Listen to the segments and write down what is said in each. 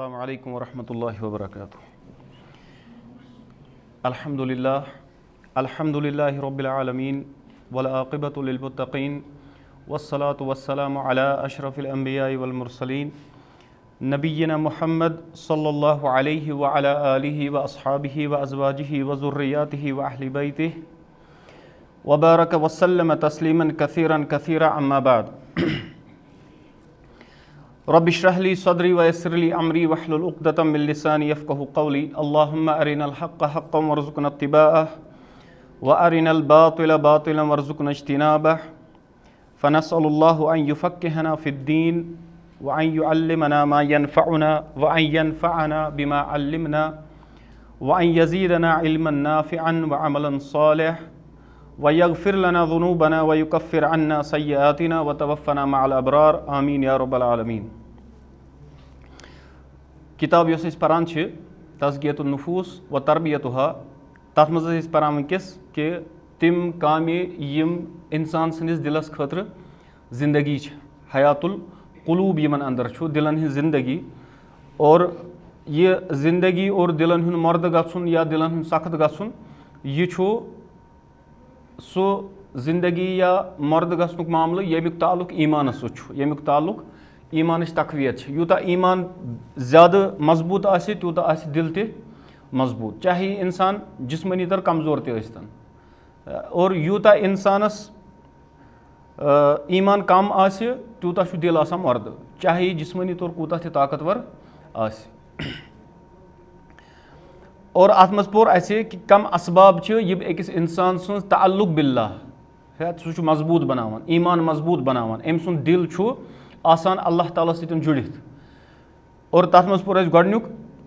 Assalamu alaikum wa rahmatullahi wa barakatuh. Alhamdulillahi rabbil alameen, wal aqibatu lil muttaqeen, wassalatu wassalamu ala ashrafil anbiya'i wal mursaleen, nabiyyina Muhammad sallallahu alayhi wa ala alihi wa ashabihi wa azwajihi wa zurriyatihi wa ahli baytihi wa baraka wa sallama tasliman kathira amma ba'd. Rabbi shrah li sadri wa yassir li amri wahlul uqdatam min lisani yafqahu qawli. Allahumma arinal haqqa haqqan warzuqna ittiba'ah wa arinal batila batilan warzuqna ijtinabah. Fanas'alullahu an yufaqqihana fid din wa an yu'allimana ma yanfa'una wa an yanfa'ana bima 'allimna wa an yazidana ilman nafi'an wa 'amalan salih wa yaghfir lana dhunubana wa yukaffir 'anna sayyi'atina wa tawaffana ma'al abrar. Amin ya rabbal alamin. किताब योस इस परान छे तज़कियतुन नुफूस व तरबियतुहा तथ मज इस परान वंकस के तिम कामे यम इंसान सनिस दिलस खतर जिंदगी छ हयातुल कुलूब यमन अंदर छु दिलन हिं जिंदगी और ये जिंदगी और दिलन हुन मर्द गछुन या दिलन हुन सख्त गछुन ये छु सो जिंदगी या मर्द गछनुक मामले यमिक ताल्लुक ईमानस छु यमिक ताल्लुक ईमान तकवीत यूता ईमान ज़्यादा मजबूत आसे तूता आसे दिल ते मजबूत चाहे इंसान जिस्मनी तर कमज़ोर ते स्तन और यूता इंसानस ईमान कम आसे तूता छु दिल आसान मर्द चाहे जिस्मनी तौर कूता ते ताकतवर आसे और अत मज पोर ऐसे कि कम असबाब यम अकिस इंसान सुन ताल्लुक बिल्लाह सह मजबूत बनावान ईमान मजबूत बनावान अम सुन दिल छु आसान अल्लाह ताला सतन जुड़ित और तथ मज पोर गोडनुक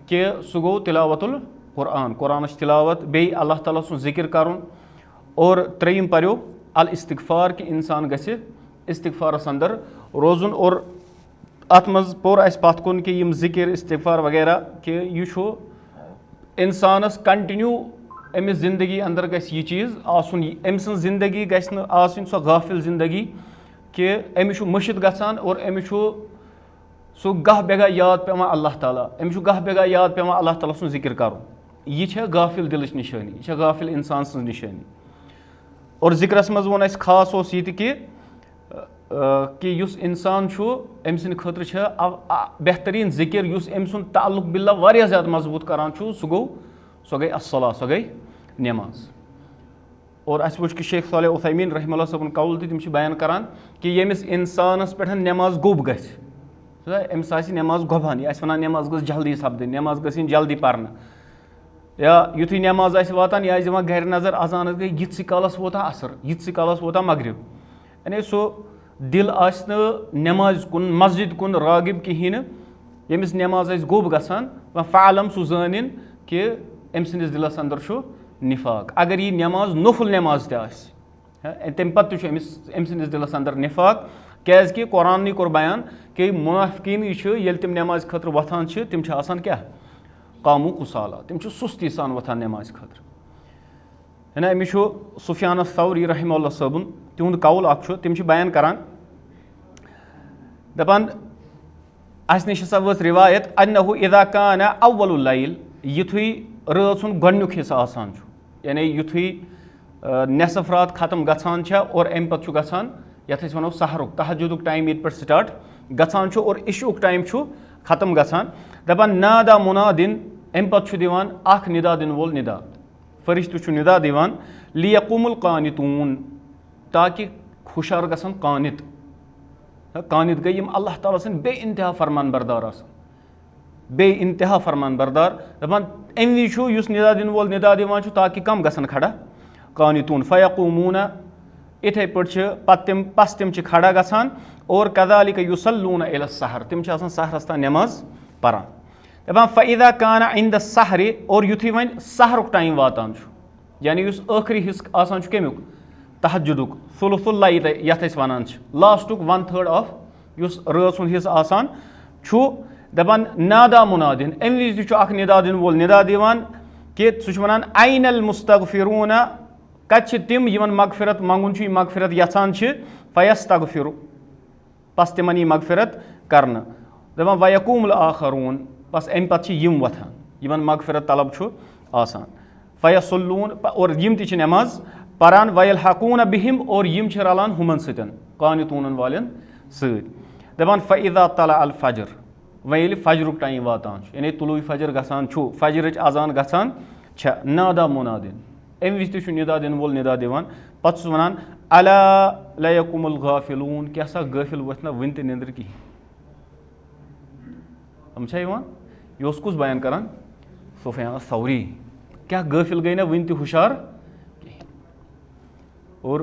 कि सह गो तिलावतुल कुरान कुरान तिलावत बे अल्लाह ताला सुन जिक्र करुन और त्रेयम पर्यो अल इस्तिगफार कि इंसान गसे इस्तिगफारस अंदर रोजुन और अत मज पोर अस पथ कुन कि यम जिक्र इस्तिगफार वगैरह कि यह इंसानस कंटिन्यू अमिस जिंदगी अंदर गस यह चीज़ आसुन अम सं जिंदगी गस न आसुन सो गाफिल जिंदगी कि अमिस मुशिद गसान और अमिस सो गह बेगा याद पेवान अल्लाह ताला अमिस गह बेगा याद पेवान अल्लाह ताला सुन जिक्र करुन यह गाफिल दिलच निशानी यह गाफिल इंसान सं निशानी और जिक्रस मज वो खास कि युस इंसान अम सद खतर बेहतरीन जिक्र युस अम सुन ताल्लुक बिल्लाह वारिया ज़्यादा मजबूत करान सह गई अस्सला सह गई नमाज और अस वो कि शेख सालेह उथैमीन रहमतुल्लाह सबन कौल तम बयान करान कि यमिस इंसानस पे नमाज गोब गम्स नमाज गोबान यह वन नमाज गज जल्दी सपदन नमाज गई जल्दी पर्न या युथी नमाज वातान यह दिवान घर नजर अजान गई यित्स कालस वोता असर यित्स कालस वोता मगरिब यानी सो दिल आस नमाज कुन मस्जिद कुन रागिब कहीं यमिस नमाज गोब गसान व फ़ालम सह जानिन कि अम सदिस दिलस अंदर निफाक अगर यह नमाज नफुल नमाज तम पे अम सदिस दिलस अंदर निफाक क्या कुरान कोर बयान कि मुनाफिकीन ये तम नमाज खतर वथान तम क्या कामू कुसाला तम सुस्ती सान वथान नमाज खतर है ना अमिस सुफियान सौरी रहमतुल्लाह सबन तिहुंद कौल तम बयान करान दपान अस निश हसा वच रिवायत अन्नहु इज़ा कान अव्वलुल लैल युथुई रात सुन गोडनुक हिस्सा आसान यानी युथुई नेसफ रात खत्म गछान और अम पे गछान यथ वनो सहरुक तहज्जुदुक टाइम ये पे स्टार्ट गछान और इशुक टाइम खत्म गछान दपान नादा मुनादिन अम पे दिवान अख निदा दिन वोल निदा फरिश्तु निदा दिवान लियकुमुल कानितून ताकि खुशार गसन कानित कानित गई यम अल्लाह ताला सन बे इंतहा फरमान बरदार बे इंतहा फरमान बरदार दपान अम वज निदा दिन वोल निदा दिवान ताकि कम गसन खड़ा कानितून फयकूमून इथे पे पस तम खड़ा गसान और कदालिक युसल्लून इला सहर तम सहरस तान नमाज परान दपान फ़इज़ा कान इंद सहर और युथी वन सहरुक टाइम वातान यानी आखिरी हिस्स आसान कमुक तहज्जुदुक सुलुसुल लैल यथ वनान लास्टुक 1/3 ऑफ युस रात सुन हिस्स आसान दपान नादा मुनादिन अम वज निदा दिन वोल निदा दिवान कि सह वनान ऐनल मुस्तगफिरून कत तिम यमन मगफिरत मंगुन मगफिरत यछान फयस्तगफिरु पस तिमन यी मगफिरत करन दपान वयकूमुल आखरून बस अमि पत्तु छ यिम वथान यिमन मगफिरत तलब छु आसान फयसुल्लून और यिम ति छ नमाज परान वयलहकून बिहिम और यिम छ रलान हुमन सतन कानितून वालेन सत दपान फइदा तला अल फजर वह ये फजरुक टाइम वातान यानी तुलू फजर गसान छु फजरच अजान गसान छ नादा मुनादिन अमि विज तु निदा दिन वोल निदा दिवान पत्त छ वनान अला लयकुमुल गाफिलून क्या सा गाफिल वथना वन ते निंद्र की हम छा यवान ये कुछ बयान करान सुफियान सौरी क्या गाफिल गई ना वन ते हुशार और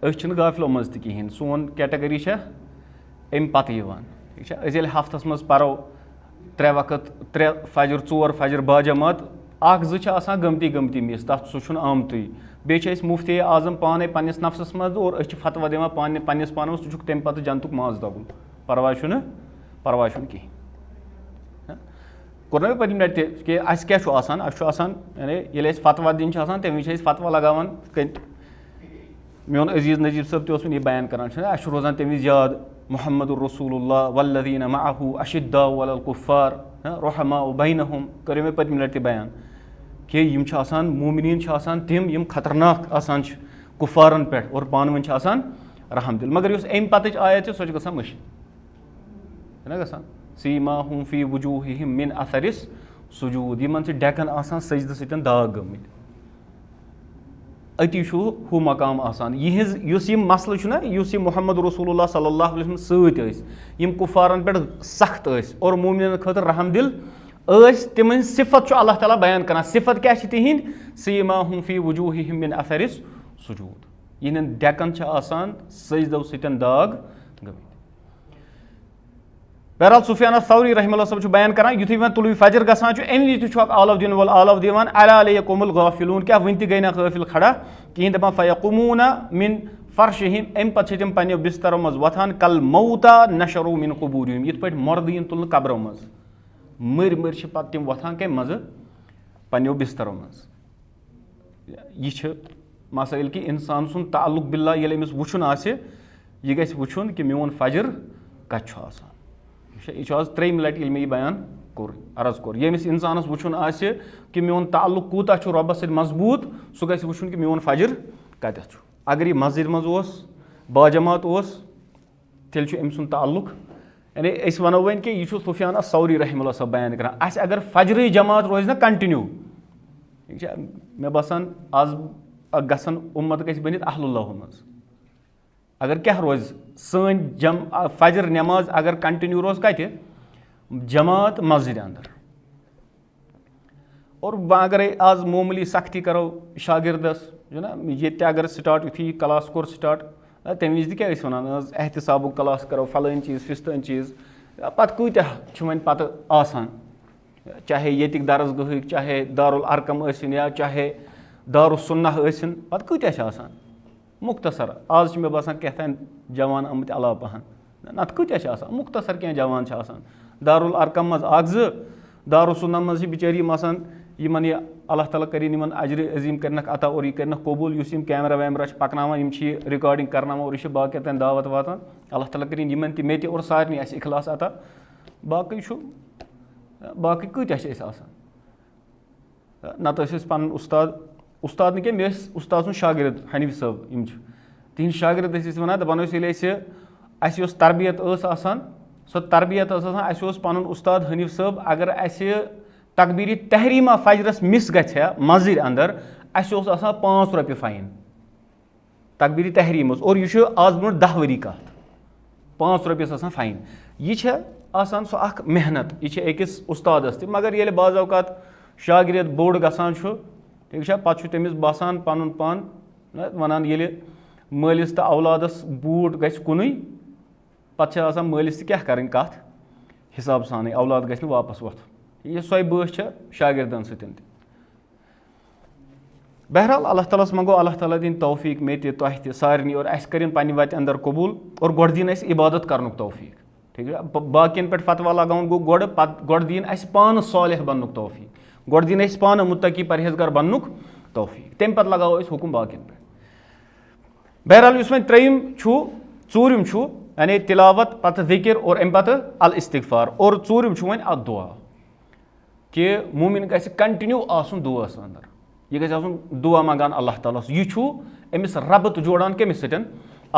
अस गाफिलों मज त कहें सोन कैटेगरी अमि पत्त यवान ठीक है अस हफ्तस मज परो 3 वक्त 3 फजर 4 फजर बाजमात आसान गमती मिस तथ सह आमत बे मुफ्ती आजम पाने पन्नस नफ्सस मज और फतवा दिवान पन्नस पान सह तम पे जनतुक माज दगुन परवाय कहें कोर ना पत्म लटि कि अस क्या यानी ये फतवा दिन तम वि फतवा लगान मोन अजीज नजीब सब तह यह बयान करान अस रोजान तम वि याद मुहम्मदुर रसूलुल्लाह वल्लज़ीन मअहू अशिद्दाउ अलल कुफ़्फ़ार रहमाउ बैनहुम कर मे पत्म लटि बयान कि यम मोमिनीन तिम यम खतरनाक आसान कुफ़ारन पे और पान वन रहम दिल मगर अमि पतच आयत सो गसान मशि ना गसान सीमाहुम फी वुजूहिहिम मिन अथरिस सुजूद यमन डेकन आसान सजद सतन दाग गमत अति हु मकाम आसान यह मसल ना मोहम्मद रसूलुल्लाह सल्लल्लाहु अलैहि वसल्लम सत यम कुफारन पे सख्त और मोमिनन खतर रहम दिल तिम सिफत अल्लाह ताला बयान करान सिफत क्या तिहिंद सीमाहुम फी वुजूहिहिम मिन अथरिस सुजूद यहन डेकन आसान सजदो सतन दाग गमत बहरहाल सुफियान सौरी रहमतुल्लाह सब बयान करान युथी वन तुलू फजर गसान अमि विज आलव दिन वोल आलव दिवान अला लयकुमुल गाफिलून क्या वन गई ना गाफिल खड़ा कहें दपान फयकुमून मिन फर्शिहिम अमि पत्त तम पन्नो बिस्तरों मज वथान कल मौता नशरू मिन कुबूरिहिम यिथ पैठ मर्दीन तुलन कब्रों मज मर मर पत्त तम वथान कम मज पन्नो बिस्तरों मज यह मसाइल कि इंसान सुन ताल्लुक बिल्ला ये अमिस वुचुन आसे यह गژھِ वुचुन कि मोन फजर कत छु आसान यह आज 3 लटि ये मे बयान कोर अर्ज कोर यमिस इंसानस वुचुन आसे कि मोन ताल्लुक कूता छु रब्बस सत मजबूत सह गژھِ वुचुन कि मोन फजर कत छु अगर यह मस्जिद मज ओस बाजमात ओस तेल छु अमि सुन ताल्लुक यानी अस वनो वन कि यह सुफियान सौरी रहमतुल्लाह सब बयान करान अस अगर फजर जमात रोज ना कंटिन्यू मे बसान आज गसन उम्मत गژھِ बनित अहलुल्लाह मज अगर क्या रोज सन फजर नमाज अगर कंटिन्यू रोज कत जमात मस्जिद अंदर और अगर आज मामूली सख्ती करो शागिर्दस जो ना ये अगर स्टार्ट युथी क्लास कोर स्टार्ट तम विज क्या वन एहतसाब क्लास करो फलान चीज़ फिस्तान चीज़ पत कूत्याह वन पत आसान चाहे येतिक दरसगाह चाहे दारुल अरकम या चाहे दारुस्सुन्नह पत कूत्याह आसान मुख्तसर आज मे बसान कहतान जवान आमत अलाव पहन नत कूत्याह आसान मुख्तसर क्या जवान दारुल अरकम मज दारुस्सुन्नह मज बिचारी आसान यमन यह अल्लाह ताला करीन यमन अजर अजीम करनक अता और यह करनक कबूल युस कैमरा वैमरा पकनावान यम रिकॉर्डिंग करनावान और यह बाकी तन दावत वातान अल्लाह ताला करीन यमन ति मे और सारनी आस इखलास अता बाकी कूत्याह आसान नत पन उस्ताद न मे उस्ताद सुन शागिर्द हनीफ साहब यम तिहद शागिर्द वन दपान ये तरबियत आसान सो तरबियत आसान पन उस्ताद हनीफ साहब अगर अस तकबीरी तहरीमा फजरस मिस गया मस्जिद अंदर अस 5 रपये फाइन तकबीरी तहरीम और यह आज ब्रो 10 वरी कत 5 रपये फाइन यह आसान सो अख मेहनत यह अकिस उस्तादस त मगर ये बाज़ औकात शागिर्द बोड़ गसान ठीक है पत् तमिस बसान पन पान वनान ये मालिस तो औलादस बूट गژھِ कुन पे मालिस क्या करें कत हिसाब सान औलाद गژھِ वापस वो यह सो बस शागिर्दन सतन बहरहाल अल्लाह ताला मंगो अल्लाह ताला दिन तौफीक मे तह सारनी और अस करें पन्ने वत अंदर कबूल और गोड़ दिन अस इबादत करनुक तौफीक ठीक है बाकियन पे फतवा लगान गो गोड़ दिन अस पान सालिह बननुक तौफीक गोड़ दिन अस पान मुत्तकी परहेजगार बननुक तौफीक तम पे लगाओ अस हुकुम बाकियन पे बहरहाल उस वह त्रेयम चूरिम यानी तिलावत पत जिक्र और अम पे अल इस्तिगफार और चूरिम वन दुआ کہ مومن گژھِ کنٹِنیو آسُن دُعاہَس اندر یہِ گژھِ آسُن دُعا منٛگان اللہ تعالیٰ ہَس یہِ چھُ أمِس ربط جوڑان کٔمِس سۭتۍ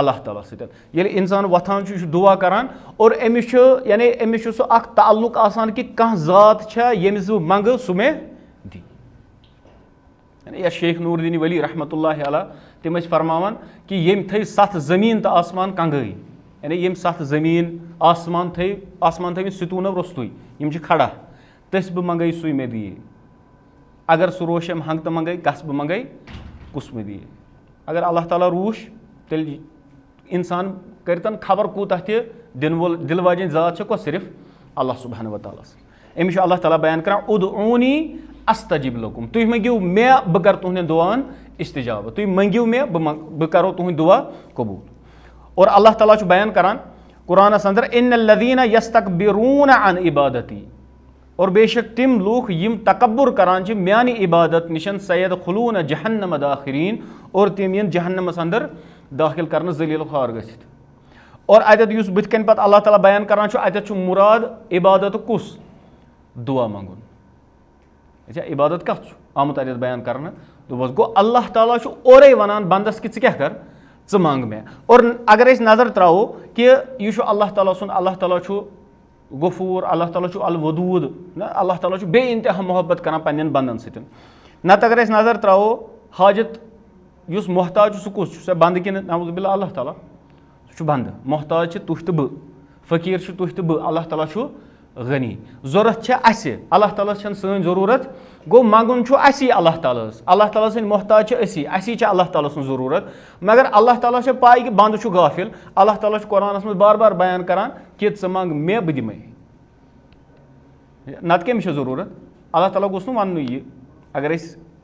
اللہ تعالیٰ سۭتۍ ییٚلہِ اِنسان وۄتھان چھُ یہِ چھُ دُعا کران اور أمِس چھُ یعنی أمِس چھُ سُہ اکھ تعلُق آسان کہِ کانٛہہ ذات چھےٚ ییٚمِس بہٕ منٛگہٕ سُہ مےٚ دی یا شیخ نوٗر دیٖن ؤلی رحمتہ اللہ علیہ تِم ٲسۍ فرماوان کہِ ییٚمۍ تھٲے 7 زٔمیٖن تہٕ آسمان کنٛگٲے یعنی ییٚمۍ 7 زٔمیٖن آسمان تھٲوِتھ ستوٗنو روٚستُے یِم چھِ کھڑا تٔسۍ بہٕ منٛگے سُے مےٚ دِیے اگر سُہ روشم ہنٛگ تہٕ منٛگے کس بہٕ منٛگے کُس مےٚ دِیے اگر اللہ تعالیٰ روٗش تیٚلہِ اِنسان کٔرتن خبر کوٗتاہ تہِ دِنہٕ وول دِلہٕ واجیٚنۍ ذات چھےٚ کۄس صرف اللہ سبحانہ وتعالیٰ سٕنٛز أمِس چھُ اللہ تعالیٰ بیان کران اُدعوٗنی استجب لکم تُہۍ منٛگِو مےٚ بہٕ کرٕ تُہنٛدٮ۪ن دُعاہن استجاب تُہۍ منٛگِو مےٚ بہٕ کرو تُہنٛدۍ دُعا قبوٗل اور اللہ تعالیٰ چھُ بیان کران قرآنس اندر اِنَّ الَّذیٖنَ یَسْتَکبِروٗنَ عَن عِبادتی اور بے شک تِم لوٗکھ یِم تکبُر کران چھِ میانہِ عبادت نِشن سَیَدخُلوٗنَ جہنم داخِریٖن اور تِم یِن جہنمس اندر دٲخِل کرنہٕ ذٔلیٖل خوار گٔژھِتھ اور اَتٮ۪تھ یُس بٕتھِ کَنۍ پتہٕ اللہ تعالیٰ بیان کران چھُ اَتٮ۪تھ چھُ مُراد عبادتُک کُس دُعا منٛگُن عبادت کتھ چھُ آمُت اَتٮ۪تھ بیان کرنہٕ دوٚپُس گوٚو اللہ تعالیٰ چھُ اورے وَنان بنٛدس کہِ ژٕ کیاہ کر ژٕ منٛگ مےٚ اور اگر أسۍ نظر تراوو کہِ یہِ چھُ اللہ تعالیٰ سُنٛد اللہ تعالیٰ چھُ غفوٗر اللہ تعالیٰ چھُ الودوٗد نہ اللہ تعالیٰ چھُ بے اِنتہا محبت کران پنٕنٮ۪ن بنٛدن سۭتۍ نتہٕ اگر أسۍ نظر تراوو حاجت یُس محتاج چھُ سُہ کُس چھُ سۄ بنٛدٕ کِنہٕ نعوذ باللہ اللہ تعالیٰ سُہ چھُ بنٛدٕ محتاج چھِ تُہۍ تہٕ بہٕ فقیٖر چھِ تُہۍ تہٕ بہٕ اللہ تعالیٰ چھُ غنی ضوٚرتھ چھےٚ اَسہِ اللہ تعالیٰ ہَس چھَنہٕ سٲنۍ ضروٗرت گوٚو منٛگُن چھُ اَسی اللہ تعالیٰ ہَس اللہ تعالیٰ سٕنٛدۍ محتاج چھِ اَسی چھِ اللہ تعالیٰ سٕنٛز ضروٗرت مگر اللہ تعالیٰ چھےٚ پاے کہِ بنٛدٕ چھُ غافِل اللہ تعالیٰ چھُ قرآنس منٛز بار بار بیان کران کہِ ژٕ منٛگ مےٚ بہٕ دِمے نتہٕ کٔمِس چھےٚ ضروٗرت اللہ تعالیٰ گوٚژھ نہٕ وَننُے یہِ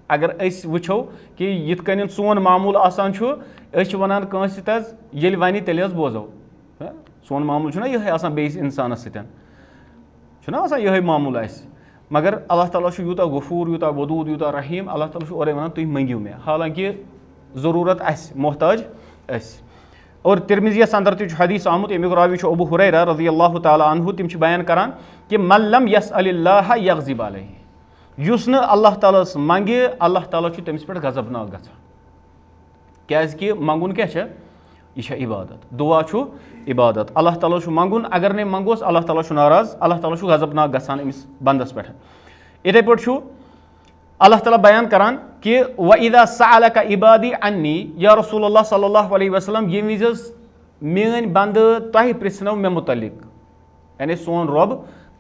اگر أسۍ وٕچھو کہِ یِتھ کٔنۍ سون معموٗل آسان چھُ أسۍ چھِ وَنان کٲنٛسہِ سۭتۍ حظ ییٚلہِ وَنہِ تیٚلہِ حظ بوزو سون معموٗل چھُنہ یِہوے آسان بیٚیِس اِنسانس سۭتۍ چھُنہ آسان یِہوے معموٗل اَسہِ مگر اللہ تعالیٰ چھُ یوٗتاہ غفوٗر یوٗتاہ ودوٗد یوٗتاہ رحیٖم اللہ تعالیٰ چھُ اورے وَنان تُہۍ منٛگِو مےٚ حالانکہِ ضروٗرت اَسہِ محتاج أسۍ اور تِرمِزیَس اندر تہِ چھُ حدیٖث آمُت ییٚمیُک راوی چھُ ابوٗ ہُریرہ رضی اللہ تعالیٰ عنہُ تِم چھِ بیان کران کہِ من لم یسأل اللہ یغضب علیہ یُس نہٕ اللہ تعالیٰ ہس منٛگہِ اللہ تعالیٰ چھُ تٔمِس پٮ۪ٹھ غضبناک گژھان کیازِ کہِ منٛگُن کیاہ چھےٚ یہِ چھےٚ عبادت دُعا چھُ عبادت اللہ تعالیٰ چھُ منٛگُن اگر نَے منٛگوس اللہ تعالیٰ چھُ ناراض اللہ تعالیٰ چھُ غضبناک گژھان أمِس بنٛدس پٮ۪ٹھ یِتھٕے پٲٹھۍ چھُ اللہ تعالیٰ بیان کران کہِ وَإِذَا سَأَلَكَ عِبادی عَنِّی یا رسول اللہ صلی اللہ علیہ وسلم ییٚمہِ وِزِ حظ میٲنۍ بنٛدٕ تۄہہِ پرژھنو مےٚ مُتعلِق یعنی سون رۄب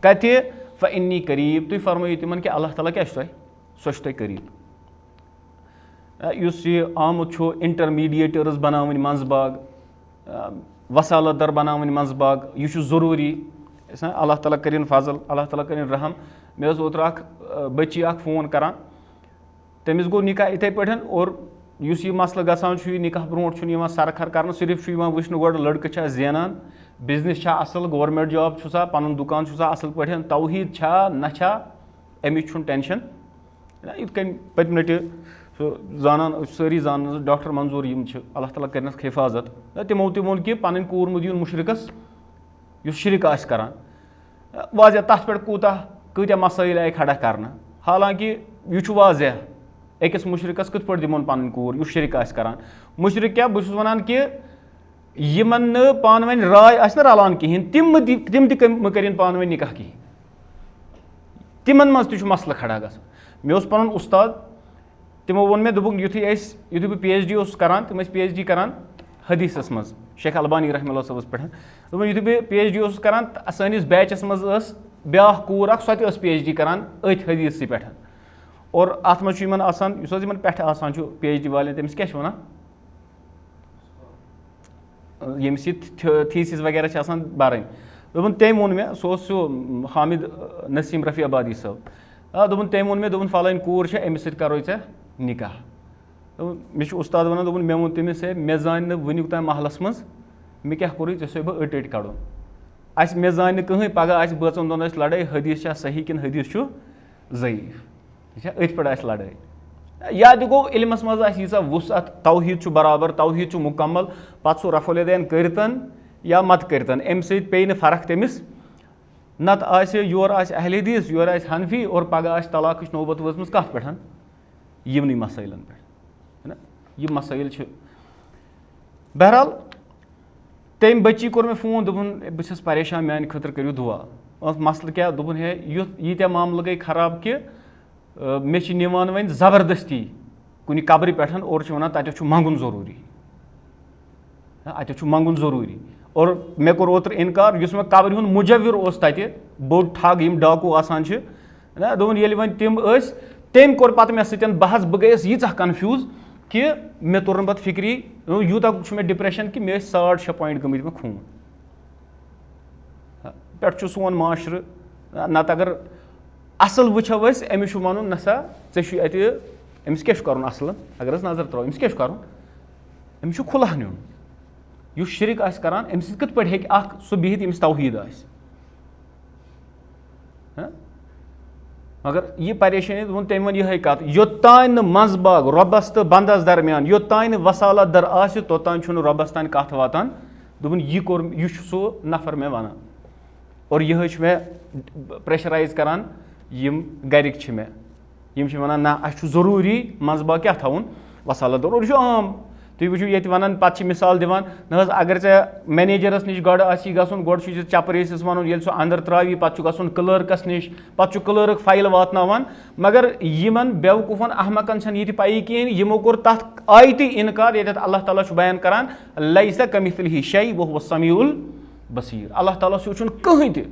کتہِ فإنی قریٖب تُہۍ فرمٲیِو تِمن کہِ اللہ تعالیٰ کیاہ چھُ تۄہہِ سۄ چھُ تۄہہِ قریٖب یُس یہِ آمُت چھُ اِنٹرمیٖڈیٹٲرٕس بناوٕنۍ منٛزٕ باگ وسالت در بناوٕنۍ منٛزٕ باگ یہِ چھُ ضروٗری اللہ تعالیٰ کٔرِنۍ فضل اللہ تعالیٰ کٔرِنۍ رحم مےٚ ٲس اوترٕ اکھ بٔچی اکھ فون کران تٔمِس گوٚو نِکاح یِتھٕے پٲٹھۍ اور یُس یہِ مسلہٕ گژھان چھُ یہِ نِکاح برونٛٹھ چھُنہٕ یِوان سرخر کرنہٕ صرف چھُ یِوان وٕچھنہٕ گۄڈٕ لڑکہٕ چھا زینان بِزنس چھا اَصٕل گورمینٹ جاب چھُسا پنُن دُکان چھُسا اَصٕل پٲٹھۍ توحیٖد چھا نہ چھا اَمِچ چھُنہٕ ٹینشن یِتھ کٔنۍ پٔتمہِ لٹہِ سُہ زانان أسۍ سٲری زانان ڈاکٹر منظوٗر یِم چھِ اللہ تعالیٰ کٔرنَکھ حِفاظت تِمو تہِ ووٚن کہِ پنٕنۍ کوٗر مہٕ دِیُن مُشرِکس یُس شِرک آسہِ کران واضح تتھ پٮ۪ٹھ کۭتیاہ مسٲیِل آیہِ کھڑا کرنہٕ حالانکہِ یہِ چھُ واضح أکِس مُشرِکس کِتھ پٲٹھۍ دِمون پنٕنۍ کوٗر یُس شِرک آسہِ کران مُشرِک کیاہ بہٕ چھُس وَنان کہِ یِمن نہٕ پانہٕ ؤنۍ راے آسہِ نہ رلان کِہینۍ تِم تہِ مہٕ کٔرِنۍ پانہٕ ؤنۍ نِکاح کِہینۍ تِمن منٛز تہِ چھُ مسلہٕ کھڑا گژھان مےٚ اوس پنُن اُستاد تِمو ووٚن مےٚ دوٚپُکھ یُتھُے بہٕ پی ایچ ڈی اوسُس کران تِم ٲسۍ پی ایچ ڈی کران حدیٖثس منٛز شیخ البانی رحمہ اللہ صٲبس پٮ۪ٹھ دوٚپُن یُتھُے بہٕ پی ایچ ڈی اوسُس کران سٲنِس بیچس منٛز ٲس بیاکھ کوٗر اکھ سۄ تہِ ٲس پی ایچ ڈی کران أتھۍ حدیٖثسٕے پٮ۪ٹھ اور اتھ منٛز چھُ یِمن آسان یُس حظ یِمن پٮ۪ٹھٕ آسان چھُ پی ایچ ڈی والٮ۪ن تٔمِس کیاہ چھِ وَنان ییٚمِس یہِ تھیٖسِس وغیرہ چھِ آسان بَرٕنۍ دوٚپُن تٔمۍ ووٚن مےٚ سُہ اوس سُہ حامِد نسیٖم رفیع آبادی صٲب دوٚپُن تٔمۍ ووٚن مےٚ دوٚپُن فلٲنۍ کوٗر چھےٚ أمِس سۭتۍ کروے ژےٚ نِکاح دوٚپُن مےٚ چھُ اُستاد وَنان دوٚپُن مےٚ ووٚن تٔمِس ہے مےٚ زانہِ نہٕ وٕنیُک تام محلس منٛز مےٚ کیاہ کوٚرُے ژےٚ چھُسے بہٕ أٹۍ کَڑُن اَسہِ مےٚ زانہِ نہٕ کٕہٕنۍ پگہہ آسہِ بٲژن دۄن ٲسۍ لڑٲے حدیٖث چھا صحیح کِنہٕ حدیٖث چھُ ضعیٖف ٹھیٖک چھا أتھۍ پٮ۪ٹھ آسہِ لڑٲے یا تہِ گوٚو علمس منٛز آسہِ ییٖژاہ وُسعت توحیٖد چھُ برابر توحیٖد چھُ مُکمل پتہٕ سُہ رفع الیدین کٔرتن یا مت کٔرتن اَمہِ سۭتۍ پیٚیہِ نہٕ فرق تٔمِس नत आसे योर आसे अहले हदीस योर आसे हनफी और पगह आसे तलाक़ नौबत वजमज कत पे यमनी मसाइलन पे है ना ये मसाइल बहरहाल तम बच्ची कोर मे फोन दोपन बस परेशान मान खतर करियो दुआ मसल क्या दोपन है यीत्या मामल गई खराब कि मे निवान वन जबरदस्ती कुन कब्र पे और वन तत मंगुन जरूरी अत मंगुन जरूरी और मे कोर ओतर इनकार युस मे कब्र हुंद मुजव्विर ओस तत बोड़ ठग यम डाकू आसान ना दोपन येलि वन तिम ٲسۍ तम कोर पत मे सतन बहस बह गयस यीचा कन्फ्यूज कि मे तोर न पत फिक्री यूता मे डिप्रेशन कि मे 6.5 पॉइंट गमत मे खून पे सोन माशर नत अगर असल वुचो अमिस वन नसा अमिस क्या कर असल अगर नजर त्रो अमिस क्या कर अमिस खुला नुन युस शिरक करान अमिस कत पे सह बिहित अमिस तौहीद मगर यह परेशानी वो तम वन यह कत योतान मंजबाग रबस तो बंदस दरमियान योतान वसालत दर आस तोतान रबस तान कत वातान दोपन यह कोर यह सो नफर मे वन और यह मे प्रेशराइज करान यम गरिक मे यम वन ना अस जरूरी मंजबाग क्या थवन वसालत दर और यह आम तुम वो ये वन पे मिसाल दिवान न अगर मैनेजरस निश गो गन गो चपरेस वन ये सह अंदर त्रावी पे गन क्लर्कस निश पे क्लर्क फाइल वातनावान मगर यमन बेवकूफन अहमकन ये पई कहें यमो कोर तथ आयत इनकार ये अल्लाह ताला बयान करान लैसा कमिथलिही शै वहुव समीउल बसीर अल्लाह ताला कहीं त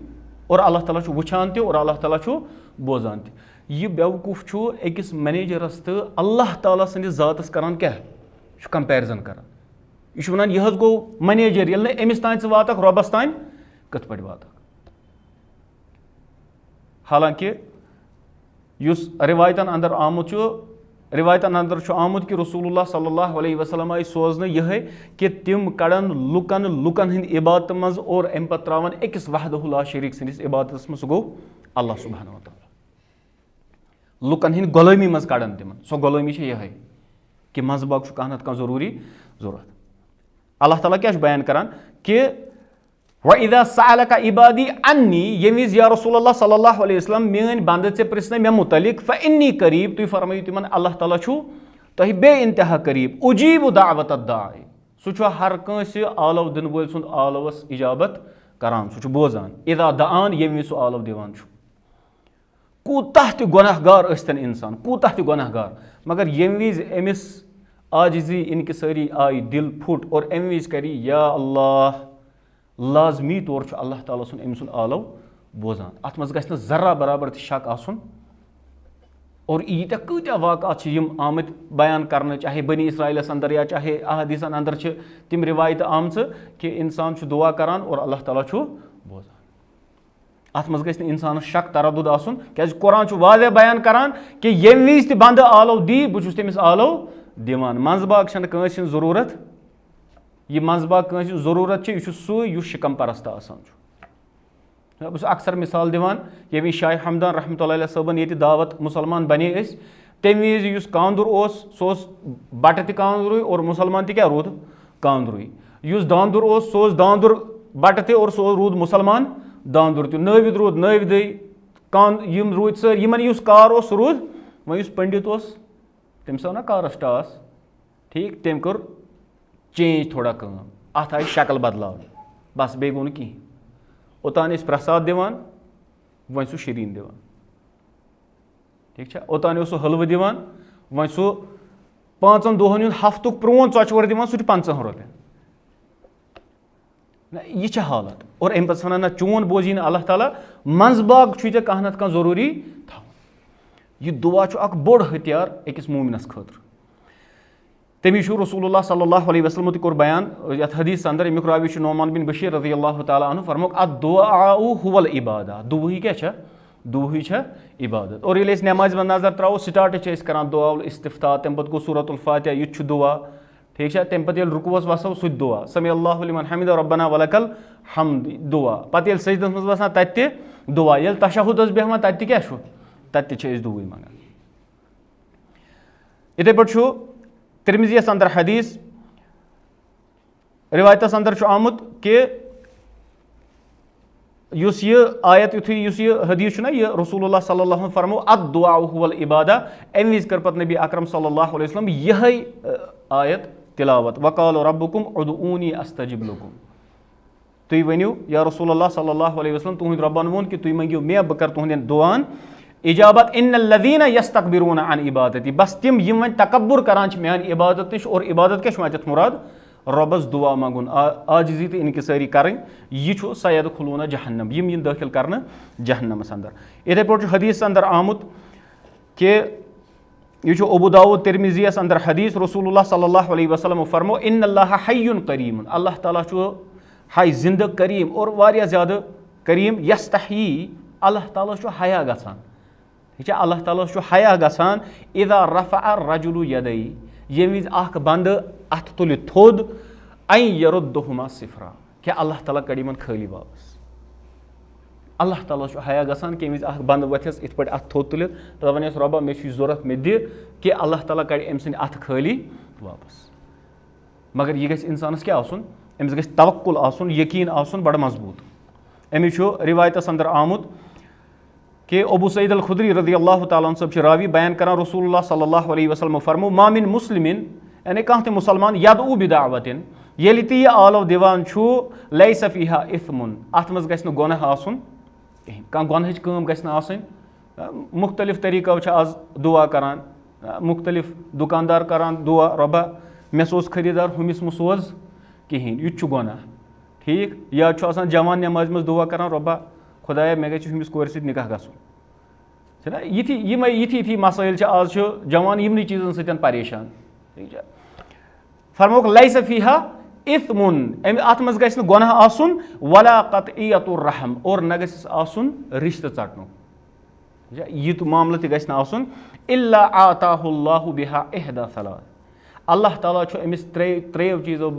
और अल्लाह ताला वुचान त और अल्लाह ताला बोजान त यह बेवकूफ अकिस मैनेजरस तो अल्लाह ताला सन्दिस जातस करान क्या कंपेरिजन करान यह वन यह गो मैनेजर ये अमिस तान वात रबस तान कत पे वात हालांकि युस रिवायतन अंदर आमुत रिवायतन अंदर आमुत कि रसूलुल्लाह सल्लल्लाहु अलैहि वसल्लम आई सोजन यह कि तिम कड़न लुकन हिंद इबादत मज और अम पे त्रावन अकिस वहदहु ला शरीक सन्दिस इबादत मज गो अल्लाह सुब्हानहु व तआला लुकन हिंद गुलामी मज कड़न तिमन सो गुलामी यह कि मजबाग कह नत कह जरूरी जरूरत अल्लाह ताला क्या बयान करान कि वइदा सअलका इबादी अन्नी ये विज या रसूलुल्लाह सल्लल्लाहु अलैहि वसल्लम मेन बंद से प्रश्न मे मुतलिक फइन्नी करीब तुम फरमायु तिमन अल्लाह ताला तुह बे इंतहा करीब उजीबु दावत दाई सह हर कंस आलव दिन वोल सुंद आलवस इजाबत करान सह बोजान इदा दान ये विज सह आलव दिवान कूतः त गुनहगार स्तन इंसान कूतः त गुनहगार मगर यम विज अमिस आजिजी इनकिसारी आई दिल फुट और अम विज करी या अल्लाह लाजमी तौर अल्लाह ताला सुन अम सुन आलव बोजान अत मज गछ जरा बराबर शक आसन और यीत्या कत्या वाक़ात आमत बयान करने चाहे बनी इसराइलस अंदर या चाहे अहदीसन अंदर तिम रिवायत आम कि इंसान दुआ करान और अल्लाह ताला बोजान अत मज गछ इंसान शक तरदुद आसन क्या कुरान वाज़ह बयान करान कि यम विज त बंद आलव दी बहुत तमिस आलव दिवान मंजबाग कंस जरूरत यह मंजबाग कंस जरूरत यह सह शिकम परस्त आसान बस अक्सर मिसाल दिवान ये वि शाह हमदान रहमतुल्लाह अलैह सबन ये दावत मुसलमान बने तम विज कांदुर सो बट त कांदुर और मुसलमान क्या रूद कांदुर दांदुर सो दांदुर बट त और सो रूद मुसलमान दांदुर त नविद रूद नविद यम रूद सर यमन कार रूद वह पंडित तमिस आव ना कारस टास ठीक तम कर चेंज थोड़ा कम अत आई शक्ल बदलाव बस बे गो कहीं ओतान प्रसाद दिवान वन सह शरीन दिवान ठीक है ओतान सह हलव दिवान वन सह 5 दोहन हफ्तुक प्रोन चौचवर दिवान सह 50 रुपये यह हालत और अम पे वन ना चोन बोजी ना अल्लाह ताला मंजबाग कह नत कह जरूरी थवन यह दुआ बोड़ हथियार अकिस मोमिनस खतर तमी रसूलुल्लाह सल्लल्लाहु अलैहि वसल्लम कोर बयान यथ हदीस अंदर अमुक रावी नोमान बिन बशीर रज़ियल्लाहु ताला अन्हु फरमोक अद्दुआउ हुवल इबादा दुआ क्या दुआ इबादत और ये नमाज में नजर त्रो स्टार्ट करान दुआ इस्तिफ्ता तम पे गो सूरतुल फातिहा यह दुआ ठीक है तम पे रुकुवस वसो सह दुआ समी अल्लाहु लिमन हमिदा रब्बना वलकल हम्द दुआ पे सजदस मज वसान तत दुआ ये तशहुदस बेहवान तत क्या तत दुआ मंगान इथे पे तिरमिज़ियस अंदर हदीस रिवायतस अंदर आमुत कि युस ये आयत युथु युस ये हदीस ना ये रसूलुल्लाह सल्लल्लाहु अलैहि वसल्लम फरमो अद्दुआ हुवल इबादा अमि विज कर पत नबी अकरम सल्लल्लाहु अलैहि वसल्लम यही आयत तिलावत वकाल रब्बुकुम उदऊनी अस्तजिब लकुम तुई वनियो या रसूलुल्लाह सल्लल्लाहु अलैहि वसल्लम तुहद रब्बन वोन कि तुई मंगियो मे बह कर तुहदन दुआन इजाबत इन्नल्लज़ीना यस्तकबिरूना अन इबादती बस तिम यम वन तकब्बुर करान म्यान इबादत निश और इबादत क्या अत मुराद रबस दुआ मंगुन आजिजी तो इनकसारी करें यह सैद खुलूना जहन्नम यम इन दाखिल कर जहन्नमस अंदर इथे पे हदीस अंदर आमुत कि यह अबू दाऊद तिरमिज़ीयस अंदर हदीस रसूलुल्लाह सल्लल्लाहु अलैहि वसल्लम फरमो इन्नल्लाह हय्युन करीम अल्लाह ताला हाय जिंद करीम और वारिया ज़्यादा करीम यस्तही अल्लाह ताला हया गसान यह अल्लाह ताला हया गसान इदा रफ़अ रजुलु यदै यम विज अख बंद अथ तुल थोद आई यरुद्दुहुमा सिफरा क्या अल्लाह ताला कड़ी मन खाली वापस अल्लाह ताला हया गसान कि विज अख बंद वथस इत पे अथ थोद तुल दपस रब्बा मे जरूरत मे दि कि अल्लाह ताला कड़ी अम सद अथ खाली वापस मगर यह गि इंसानस क्या आसन अमिस गि तवक्कुल आसन यकीन आसन बड़ मजबूत अमिस रिवायतस अंदर आमुत कि अबू सईद अल खुदरी रज़ी अल्लाह तआला अन्हु सब रावी बयान करान रसूलुल्लाह सल्लल्लाहु अलैहि वसल्लम फरमो मा मिन मुस्लिमिन यानी कह तो मुसलमान यदऊ बिदावतिन येलि ती आलव दिवान छु लैस फीहा इस्मुन अत मज गछ न गुनाह आसन कहीं कह गुनाहच काम गछ न आसन मुख्तलिफ तरीक़ो छ आज दुआ करान मुख्तलिफ दुकानदार करान दुआ रब्बा मे सोज खरीदार हुमिस मु सोज कहीं यह छु गुनाह ठीक या छु आसान जवान नमाज मज दुआ करान रब्बा खुदाया मे गछ हुमिस कोर सद निकाह गछुन छना यथी मसाइल आज जवान यमनी चीज़न सतन परेशान फरमोक लैस फीहा इस्मुन अत मज गछ न गुनाह आसन वला क़तइयतुर रहम और न गछ आसन रिश्त चटनुक यह तो मामला त गछ न आसन इल्ला आताहुल्लाहु बिहा इहदा सलात अल्लाह ताला अमिस त्रेयो चीज़ों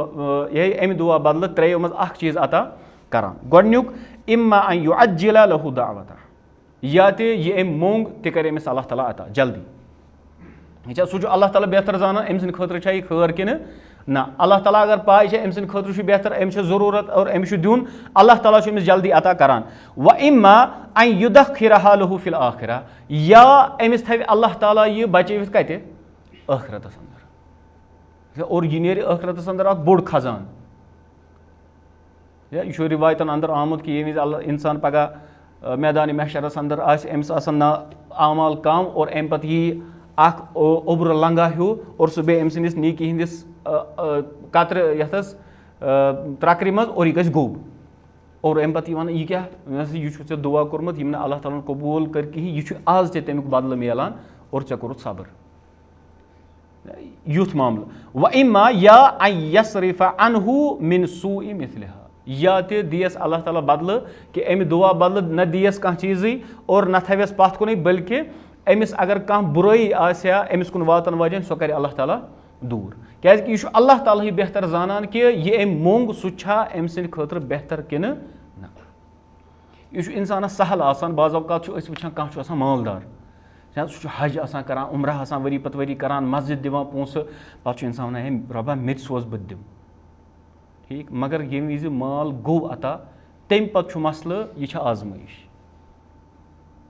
यही अमि दुआ बदल त्रेयो मज अख चीज़ अता करान गोडन्युक इम्मा अन युअज्जिला लहु दावता या तो यह अम मोंग त कर अमिस अल्लाह ताला अता जल्दी यह सह अल्लाह ताला बेहतर जाना अम सद खतर यह खैर कि ना अल्लाह ताला अगर पाय अम सद खतर बेहतर अम ज़रूरत और अमिस दिन अल्लाह ताला अमिस जल्दी अता करान व इम्मा अन युदखिरहा लहु फिल आखिरा या अमिस थव अल्लाह ताला यह बचवित कत आखिरतस अंदर और यह नेर आखिरतस अंदर अख बोड़ खजान यह रिवायतन अंदर आमुत कि ये इंसान पगह मैदान महशरस अंदर अमिस आसान आमाल कम और अम पे यी अख ओब्र लंगा हूँ और सह बे अम सदिस नीकी हंदिस कतर यथस त्रकरि मज और यह गज गोब और अम पे वन यह क्या यह दुआ कोर्मुत यम अल्लाह ताला कबूल कर कहीं यह आज तमिक बदल मिलान और ऐ कोरुत सब्र युथ मामला व इम्मा या अन यसरिफ अनहु मिन सूइ मिथलिहा या तो दियस अल्लाह ताला बदल कि अमि दुआ बदल न दियस कह चीज़ और न थवस पथ कुन बल्कि अमिस अगर कह बुराई आया अमिस कुन वातन वजन सह कर अल्लाह ताला दूर क्या यह अल्लाह ताला ही बेहतर जानान कि यह अम मोंग सह अम सद खतर बेहतर कि न यह इंसान सहल आसान बाज़ औक़ात वुचान कह मालदार सह हज आसान करान उम्रह आसान वरी पत वरी करान मस्जिद दिवान पोंस पे इंसान वन रब्बा मे सोज बह दिम ठीक मगर ये विज माल गो अता तम पे मसल यह आजमाइश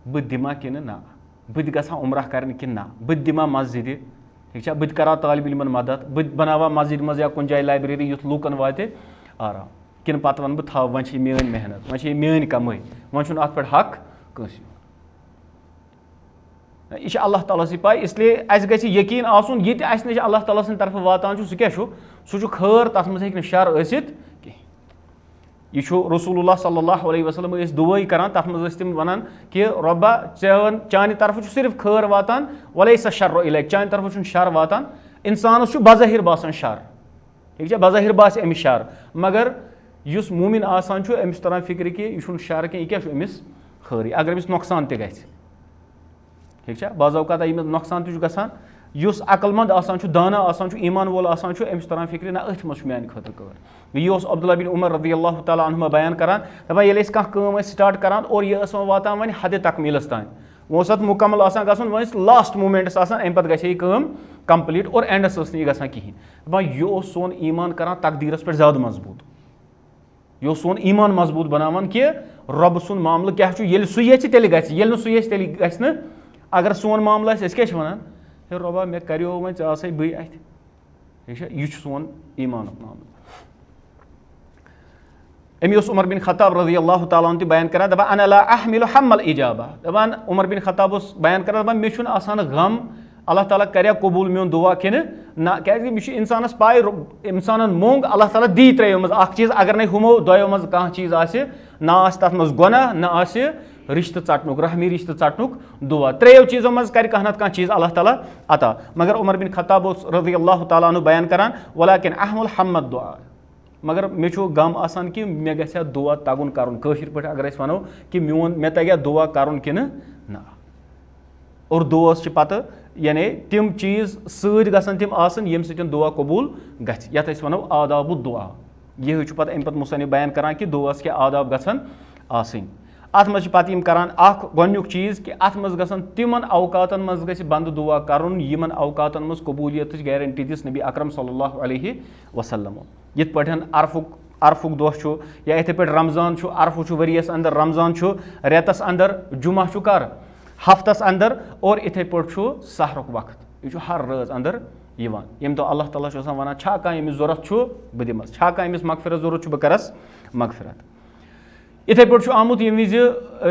बह दिमा कि ना बह गसा उम्रह कर कि ना बह दिमा मस्जिद ठीक बह करा तालिब इल्मन मदद बह बनावा मस्जिद मज या कुन जाए लाइब्रेरी युथ लूकन वाते आराम कि पे वन बह थव वन मेन मेहनत वन मेन कमाई वन अत पे हक कंस यह अल्लाह ताला सी पाई इसलिए अस गि यकीन आसन यह अस नश अल्लाह ताला सद तरफ वातान सह क्या सह खैर तथ मज हे शर ٲसित कहीं यह रसूलुल्लाह सल्लल्लाहु अलैहि वसल्लम दुआई करान तथ मज तम वनान कि रब्बा चानि तरफ सिर्फ खैर वातान वलैसा शर्र इलैक चानि तरफ शर वातान इंसानस बज़ाहिर बासान शर ठीक बज़ाहिर बास अमिस शर मगर युस मोमिन आसान अमिस तरह फिक्र कि यह शर कह क्या अमिस खैर अगर अमिस नुकसान त गि ठीक बाज़ औक़ात यमिस नुकसान गसान युस अकलमंद आसान दाना आसान ईमान वोल आसान अमिस तरह फिक्र ना अथ मज मान खतर कर यह अब्दुल्लाह बिन उमर रज़ियल्लाहु तआला अन्हुमा बयान करान दपान ये कह काम स्टार्ट करान और यह वातान वन हद तकमीलस तान वो सत मुकम्मल आसान गसन वन लास्ट मोमेंट्स आसान अम पे गई काम कंप्लीट और एंडस यह गसान कहीं दपान यह सोन ईमान करान तकदीरस पे ज़्यादा मजबूत यह सोन ईमान मजबूत बनावान कि रब सुन मामला क्या ये सु ये तेल गल सु तेल गि अगर सोन मामला क्या वन हे रबा मे करो वो ऐसे बी अत यह सोन ईमान मामला अमी उमर बिन खत्ताब रज़ी अल्लाह तआला अन्हु बयान करान दपान अना ला अहमिलु हम्मल इजाबा दपान उमर बिन खत्ताब बयान करान दपान मे छुन आसान गम अल्लाह ताला करिया कबूल मेन दुआ कि ना क्या इंसानस पाए इंसान मोंग अल्लाह ताला दी त्रेयो मज अख चीज अगर नहीं हुमो दयो मज कह चीज आसे ना आस तथ मज गुनाह ना आसे रिश्त चटनुक रहमी रिश्त चटनुक दुआ त्रेयो चीजों मज कर कह कह चीज अल्लाह ताला अता मगर उमर बिन खत्ताब रज़ी अल्लाह तआला अन्हु बयान करान वलाकिन अहमुल हम्मद दुआ मगर मे गम आसान कि मे गया दुआ तगुन करुन कशिर पे अगर वनो कि मोन मे तगह दुआ करुन कि ना और दुआस पत यानी तिम चीज सद गसन तिम आसन यम सतन दुआ कबूल गछ यथ वनो आदाब दुआ यह पत अम पत मुसन्निफ बयान करान कि दुआस क्या आदाब गसन आसन अत मज पत करान गोनुक चीज कि अत मज गसन तिमन अवकातन मज गछ बंद दुआ करुन यमन अवकातन मज कबूलियत गारंटी दिस नबी अकरम सल्लल्लाहु अलैहि वसल्लम यिथ पठन अरफुक दोह या इथे पे रमजान अरफु वरियस अंदर रमजान रेतस अंदर जुमा कर हफ्तस अंदर और इथे पे सहरुक वक्त यह हर रज अंदर यम तो अल्लाह ताला वन छा कह अमिस जरूरत बह दिमस छा कह अमिस मगफिरत जरूरत बह करस मगफिरत इथे पे आमुत यम विज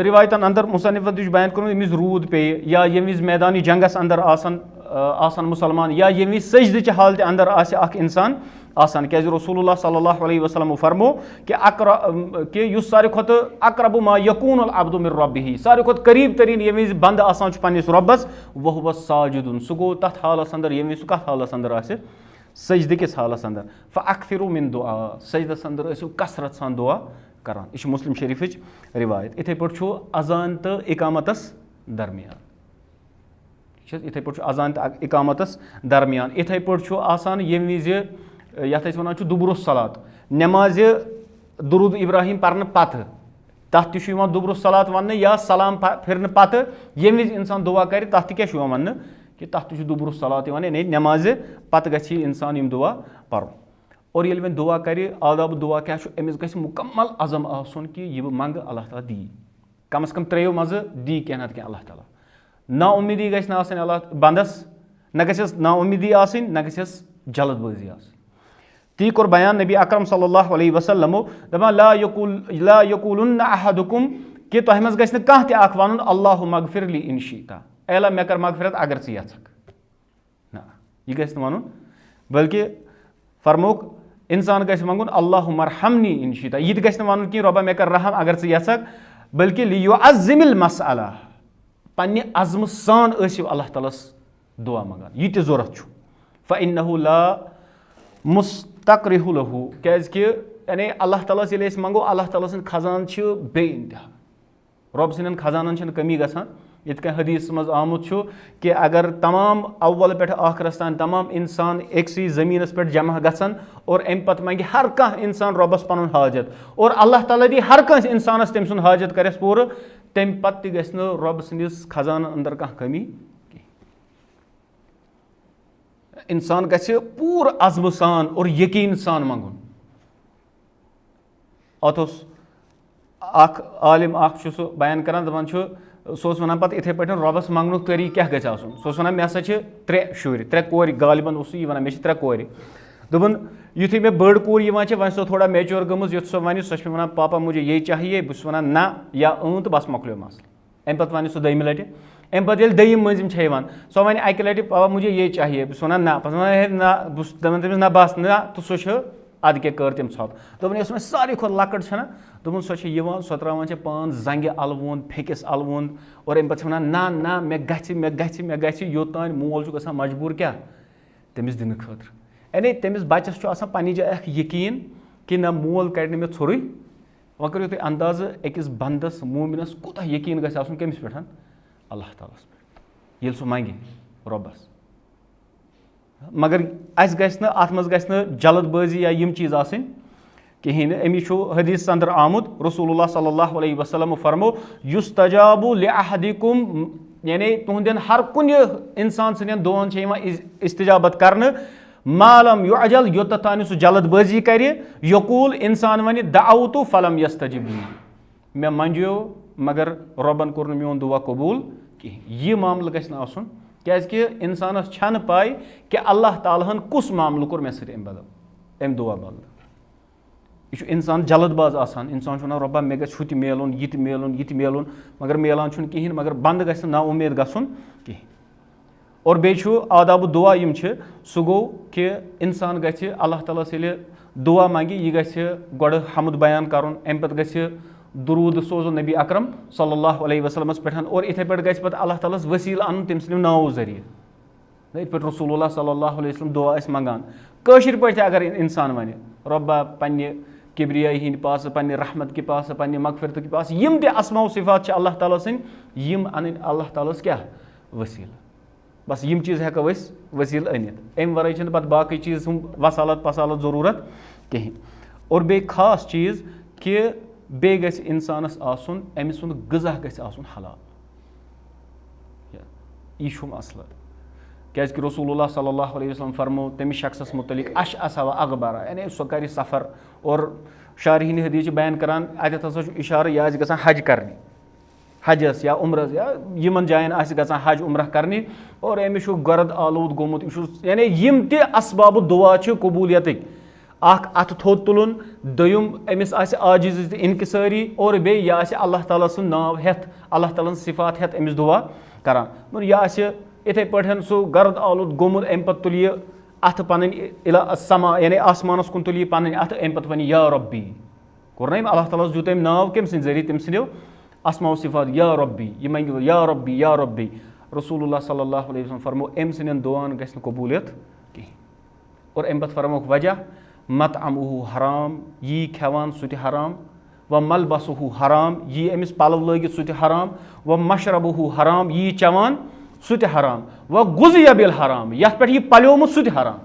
रिवायतन अंदर मुसन्निफन बयान कर यमिस रूद पे या यम विज मैदानी जंगस अंदर आसान मुसलमान या यम विज सजद हालत अंदर आख इंसान आसान क्या रसूलुल्लाह सल्लल्लाहु अलैहि वसल्लम फरमो कि युस सारे खुद अक़रबु मा यकूनुल अब्दु मिन रब्बिही सारे खुद करीब तरीन ये विज बंद आसान पन्निस रब्बस वह हुव साजिदुन सु गो तथ हालस अंदर ये सु कथ हालस अंदर आसे सजद किस हालस अंदर फ़अक्सिरू मिन दुआ सजदस अंदर ऐसो कसरत सान दुआ करान यह मुस्लिम शरीफिच रिवायत इथे पे अजान तो इकामतस दरमियान इथे पे अजान तो इकामतस दरमियान इथे पे आसान ये विज यथ वन दुबरुस सलात नमाज दुरूद इब्राहिम पर्न पत तथ दुबरुस सलात वन या सलाम फिरन पत ये विज इंसान दुआ कर तथ क्या वन कि तथ दुबरुस सलात यानी नमाज पत गि इंसान यम दुआ पर और ये वन दुआ कर आदाब दुआ क्या अमिस गि मुकम्मल अज़म आसन कि यह मंग अल्लाह ताला दी कम अज़ कम त्रेयो मज दी क्या ना क्या अल्लाह ताला ना उम्मीदी गि अल्लाह बंदस न गस ना उम्मीदी आसन न गस जल्दबाजी आसन ती कोर बयान नबी अकरम सल्लल्लाहु अलैहि वसल्लम दपान ला यकूलुन्ना अहदुकुम कि तह मज गस कह त वन अल्लाहु मगफिरली इन शीता एला मे कर मगफिरत अगर चे यछक ना यह गस वन बल्कि फरमोक इंसान गस मंगुन अल्लाहु मरहमनी इन शीता यह गस वन कि रबा मे कर रहम अगर चे यछक बल्कि लियुअज़्ज़िमिल मसअला पन्ने अज़म सान ऐसिव अल्लाह तालस दुआ मंगान यह ते जरूरत छु फ़इन्नहु ला मुस्तक़रिहु लहु क्या यानी अल्लाह ताला ये मंगो अल्लाह ताला सद खजान बे इंतहा रब सन खजानन कमी गसान इत कह हदीस मज आमुत कि अगर तमाम अव्वल पे आखरस तान तमाम इंसान एकसी ज़मीनस पे जमा गसन और अम पत मंगे हर कह इंसान रबस पन हाजत और अल्लाह ताला दी हर कह इंसानस तम सुन हाजत करस पूर तम पत गस रब सदिस खजान अंदर कह कमी इंसान गस पूर अज़म सान और यकीन सान मंगुन अत आलिम बयान करान दपान सो वन पे इथे पे रबस मंगनुक तरीक क्या गस आसन सो वन मे हसा त्रे शुर त्रे कोर गालिबन यह वन मे त्रे कोर दोपन युथी मे बड़ कूर वन सो थोड़ा मेच्योर गमज युथ सो वन सो वन पापा मुझे यही चाहिए बस वन ना या तो बस मकलो मसल अम पे वन सो दम लटि अम पे दम मंजिम सो वन अक लटि पापा मुझे यही चाहिए बस वन ना ना बस दपान तमिस ना बस ना तो सो अद क्या कर तम थ दोपन यस सारे खुद लकट छना दोपन सो सो त्रावान पान जंगे अलवोन फेकिस अलवोन और अम पे वन ना ना मे गि योतान मोल गसान मजबूर क्या तमिस दिन खतर यानी तमिस बच्चस पन्नी जाए यकीन कि ना मोल कड़ मे थोर वह करो तुम अंदाज अकिस बंदस मोमिनस कूत यकीन गस कमिस पे अल्लाह तालस पे ये सो मंगे रबस मगर अस अत मज जल्दबाजी या यम चीज आसन कहें अमी हदीस अंदर आमुद रसूलुल्लाह सल्लल्लाहु अलैहि वसल्लम फरमो युस्तजाबु लिअहदिकुम यानी तुहंदन हर कुन इंसान सदन दुआन इस्तिजाबत करने मालम युअजल योत तानि सु जल्दबाजी करे यकूल इंसान वने दअवतु फलम यस्तजिब ली मे मंजियो मगर रबन कोर मेन दुआ कबूल कि यह मामल गछ न आसन क्याजकि इंसानस छन पाय कि अल्लाह तालाहन कुस मामल कोर मे सर अम दुआ बदल यह इंसान जल्दबाज आसान इंसान वन रब्बा मे गछ हुत मेलुन यित मेलुन यित मेलुन मगर मेलान छुन कहीं मगर बंद गछ ना उम्मीद गछुन कहीं और बेचु आदाब दुआ यम छ सु गो कि इंसान गछ अल्लाह ताला से दुआ मांगे यह गछ गोड़ हमद बयान करन अम पत गछ दुरूद सोजो नबी अकरम सल्लल्लाहु अलैहि वसल्लम पे और इथे पे गछ पत अल्लाह ताला वसील अन तम सद नाव जरिए इत पे रसूलुल्लाह सल्लल्लाहु अलैहि वसल्लम दुआ मंगान कशिर पे अगर इंसान वन रब्बा पन्ने किब्रियाई हिंद पास पन्ने रहमत के पास पन्ने मगफिरत के पास यम ते अस्मा सिफात अल्लाह ताला सिंद यम अन अल्लाह ताला क्या वसील बस यम चीज़ हेको वसील अनित अम वराई पे बाकी चीज़ वसालत पसालत ज़रूरत कहीं और बे खास चीज़ कि बे गछ इंसानस आसुन अमिस सुंद ग़िज़ा गछ आसुन हलाल यह मसल क्याजकि रसूलुल्लाह सल्लल्लाहु अलैहि वसल्लम फरमो तमिस शख्सस मुतलिक अशअसा व अगबरा यानी सो कर सफ़र और शारहीन हदीस बयान करान अत हसा इशारा यह गसान हज करने हजस या उम्रस या यमन जायन गसान हज उम्र करने और अमिस गर्द आलूद गोमुत यानी यम ते असबाब दुआ कबूलियत अत थोद तुलन दोम अमिस आजिज़ इनकिसारी और बे यह अल्लाह ताला सुन नाव हेथ अल्लाह ताला सिफात हेथ अमिस दुआ करान मगर यह इथे पे सो गर्द आलूद गोमुत अम पे तुल अत पन समा यानी आसमानस कुन तुल पन अत अम पे वन या रब्बी कोर ना अल्लाह ताला दित नाव कम सद जरिए तम सदो अस्मा सिफात या रब्बी यह मंगो या रब्बी रसूलुल्लाह सल्लल्लाहु अलैहि वसल्लम फरमो अम सदन दुआन गछ कबूलियत कहीं और अम पे फरमोक वजह मत अमुहु हराम यी खेवान सह हराम व मलबसुहु हराम यी अमिस पलव लगित सह हराम व मशरबुहु हराम यी चवान सह हराम व गुज़िया बिल हराम यथ पे यह पल्योमुत सह हराम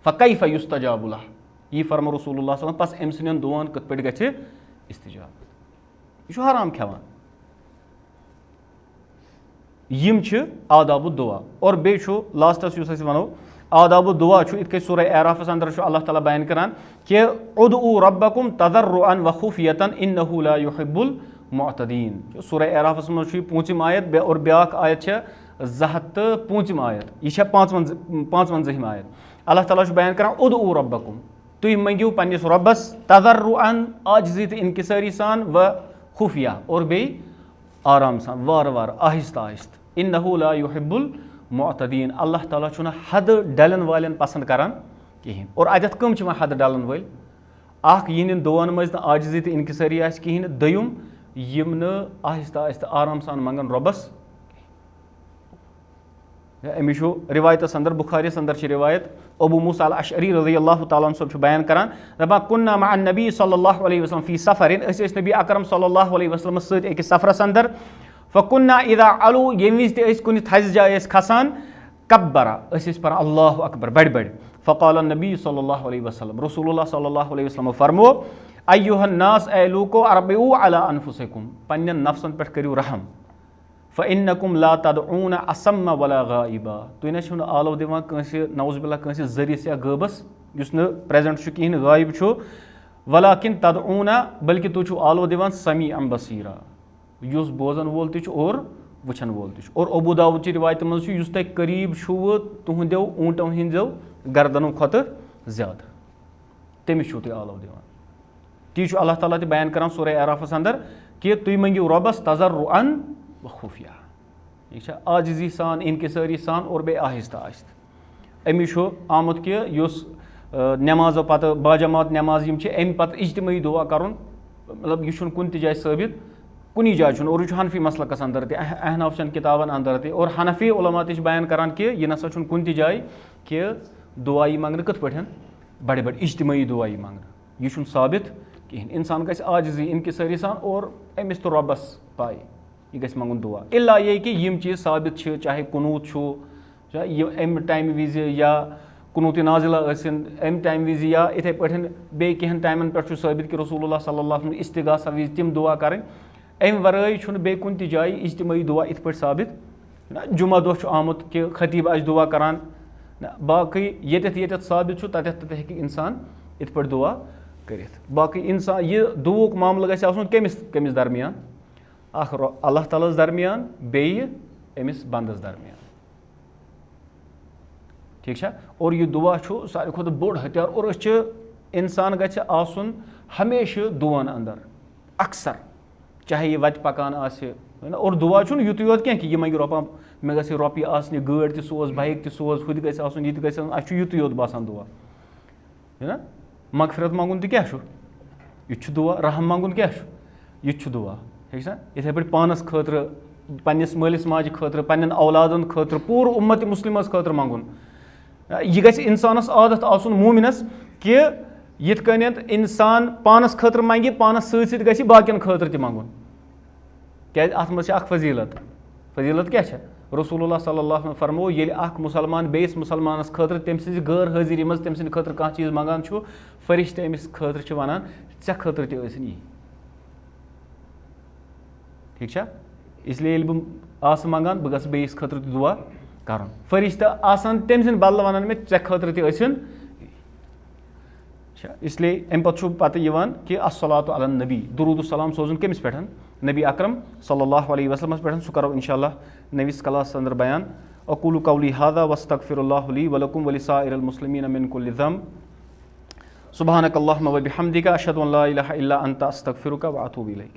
फकैफ युस्तजाबु लह यी फरमो रसूलुल्लाह सल्लल्लाहु अलैहि वसल्लम पस अम सदन दुआन कत पे गछ इस्तिजाब यह हराम खेवान यम आदाब दुआ और बे लास्टस युस वनो आदाब दुआ इत सूरह आराफस अंदर अल्लाह ताला बयान करान कि उदउ रब्बकुम तदर्रुअन व खुफियतन इन्नहु ला युहिब्बुल मुअतदीन सूरह आराफस मज 5 आयत और ब्याक आयत 205 आयत यह 55 आयत अल्लाह ताला बयान करान उदउ रब्बकुम तुम मंगियो पन्निस रब्बस तदर्रुअन आजिज़ी तो इनकिसारी सान व खुफिया और बे आराम सान वार वार आहिस्ता आहिस्ता इन्नहु ला युहिब्बुल मुअतदीन अल्लाह ताला छुना हद डलन वालन पसंद करान कहीं और अदत कम हद डलन वल यहन दुआन मज आजिज़ी तो इनकिसारी कहीं दोम यम न आहिस्ता आहिस्ता आराम सान मंगन रब्बस अमिश रिवायत अंदर बुखारी अंदर रिवायत अबू मूसा अल अशअरी रज़ियल्लाहु ताला अन्हु सब बयान करान दपान कुन्ना मअ नबी सल्लल्लाहु अलैहि वसल्लम फी सफरिन नबी अकरम सल्लल्लाहु अलैहि वसल्लम सद एक सफरस अंदर फ़कुन्ना इदा अलू ये विज कुन थज जाए खसान कब्बरा पर अल्लाहु अकबर बड़ बड़ फ़क़ाल नबी सल्लल्लाहु अलैहि वसल्लम रसूलुल्लाह सल्लल्लाहु अलैहि वसल्लम फरमो अय्युहन नास ए लूको अरबिउ अला अनफुसिकुम पन्नन नफ्सन पे करियो रहम फ़इन्नकुम ला तदऊन असम्म वला गाइबा तुम ना आलो दिवान कंसे नौज़ुबिल्लाह कंसे ज़रिस या गबस युस न प्रेजेंट कहीं गायब वलाकिन तदऊन बल्कि तुम आलो दिवान समी अम बसीरा युस बोजन वोल और वुचन वोल और अबू दाऊद की रिवायत मज युस तक करीब तुहदो ऊँटों हंदो गर्दनों खत ज्यादा तमिस तुम आलो दिवान ती अल्लाह ताला बयान करान सूरह आराफस अंदर कि तुम मंगियो रब्बस तज़र्रुअन व खुफिया यह आजिज़ी सान इनकिसारी सान और बे आहिस्ता आहिस्ता अमिश आमुत कि युस नमाजो पत बाजमात नमाज यम अम पे इज्तिमाई दुआ करुन मतलब यह कुन जाए साबित कुनी जाए और यह हनफी मसलकस अंदर अहनाफ चन किताबन अंदर और हनफी उलमा बयान करान कि यह नसा कुन जाए कि दुआई मंगन कत पे बड़े बड़े इज्तिमाई दुआई मंगन यह साबित कहीं इंसान गस आजिज़ी इनकिसारी सान और अमिस तो रब्बस पाई यह गस मंगुन दुआ इल्ला ये कि यम चीज़ साबित चाहे कुनूत चाहे अम टाइम विज या कुनूत नाजिला अम टाइम विज या इथे पे बे कहें टाइमन पे साबित कि रसूलुल्लाह सल्लल्लाहु अलैहि वसल्लम इस्तिगासा विज तिम दुआ करें अम वराई बे कुन जाए इज्तिमाई दुआ इत पे साबित जुमा दो आमुत कि खतीब दुआ करान बाकी येत साबित तत हेकि इंसान इत पे दुआ करित बाकी इंसान यह दुवुक मामला गژھِ आसुन कमिस दरमियान अल्लाह ताला दरमियान बेयि अमिस बंदस दरमियान ठीक है। और यह दुआ सारे खुद बोड़ हथियार और इंसान गژھِ आसुन हमेशा दुआन अंदर अक्सर चाहे यह वत पकान आसि और दुआ युत योत क्या कि यह मंगि रोपा मे गژھِ रोपये आसनि गाड़ी ते सोज बाइक ते सोज हुत गژھِ आसुन यह गژھِ आसुन अस युत योत बासान दुआ है ना। मगफिरत मंगुन क्या यह दुआ रहम मंगुन क्या यह दुआ ठीक है। इथे पे पानस खतर पन्निस मालिस माज खतर पन्न औलादन खतर पूर उम्मत मुस्लिमस खतर मंगुन यह गژھِ इंसानस आदत आसुन मोमिनस कि यिथ कन्यत इंसान पानस खतर मंगे पानस सत गژھِ बाकियन खतर ते मंगुन क्या अत मज फजीलत क्या रसूलुल्लाह सल्लल्लाहु अलैहि वसल्लम फरमो ये मुसलमान बेस मुसलमानस खतर तम सज गैर हाजिरी मज तम सद खतर कह चीज मंगान फरिश्ते अमिस खतर वनान ऐ खतर तसन यी ठीक है। इसलिए बह आस मंगान बह गस खतर दुआ कर फरिश्ते आसान तम सद बदल वनान मे ऐ खतर तसन इसलिए अम पत कि अस्सलातु अलन नबी दुरूद सलाम सोजन कमिस पे नबी अकरम सल्लल्लाहु अलैहि वसल्लम पे सह करो इंशाअल्लाह नविस क्लास अंदर बयान। अक़ूलु क़ौली हाज़ा वस्तग़फ़िरुल्लाह ली व लकुम व लिसाइरिल मुस्लिमीन मिन कुल्लि ज़ंब सुब्हानकल्लाहुम्मा व बिहम्दिका अशहदु अन ला इलाहा इल्ला अंता अस्तग़फिरुका व अतूबु इलैक।